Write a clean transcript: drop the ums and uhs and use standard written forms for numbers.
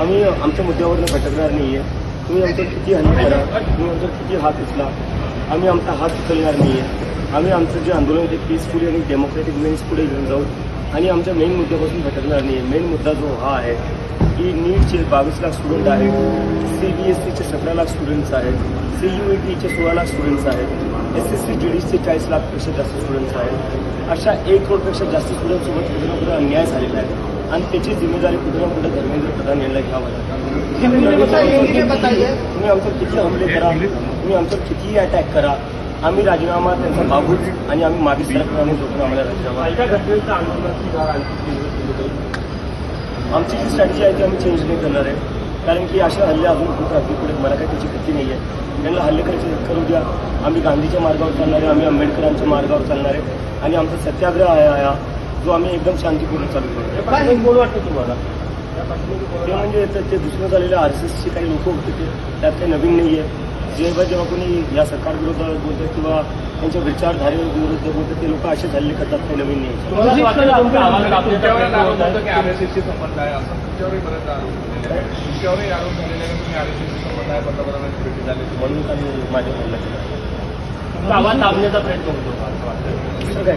आम्ही आमच्या मुद्द्यावरनं भटकणार नाही आहे. तुम्ही आमच्यावर किती हल्ले करा, तुम्ही आमच्यावर किती हात उचला, आम्ही आमचा हात उचलणार नाही आहे. आम्ही आमचं जे आंदोलन ते पीसफुली आणि डेमोक्रेटिक मीन्स पुढे घेऊन जाऊ आणि आमच्या मेन मुद्द्यापासून भटकणार नाही आहे. मेन मुद्दा जो हा आहे की नीटचे 22 लाख स्टुडंट आहेत, CBSEचे 17 लाख स्टुडंट्स आहेत, CUETचे 16 लाख स्टुडंट्स आहेत, SSC GDचे 40 लाखपेक्षा जास्त स्टुडंट्स आहेत. अशा 1 करोडपेक्षा जास्त स्टुडंटसोबत कुठे ना कुठे अन्याय झालेला आहे आणि त्याची जिम्मेदारी कुठे ना कुठे धर्मेंद्र प्रधान यांना घ्यावं लागेल. तुम्ही आमच्यावर किती हमले करा, तुम्ही आमच्यावर कितीही अटॅक करा, आम्ही राजीनामा त्यांचा मागूच आणि आम्ही मागे सरकारने झोपून आम्हाला राजीनामा. आमची जी स्ट्रॅटेजी आहे ती आम्ही चेंज नाही करणार आहे, कारण की अशा हल्ले अजून होत राहतील पुढे. मला काही त्याची भीती नाही आहे. त्यांना हल्ले करायचे करू द्या. आम्ही गांधीच्या मार्गावर चालणार आहे, आम्ही आंबेडकरांच्या मार्गावर चालणार आहे आणि आमचा सत्याग्रह आहे जो आम्ही एकदम शांतीपूर्ण चालू करू. कोण वाटतं तुम्हाला ते म्हणजे ते दुसरं झालेले RSSचे काही लोक होते ते त्यात काही नवीन नाही आहे. जेव्हा कोणी या सरकार विरोधात बोलतात किंवा त्यांच्या विचारधारेविरुद्ध बोलतात ते लोक असे हल्ले करतात, काही नवीन नाही. म्हणून आम्ही माझ्या हल्ला केला. आवाज दाबण्याचा प्रयत्न होतो काय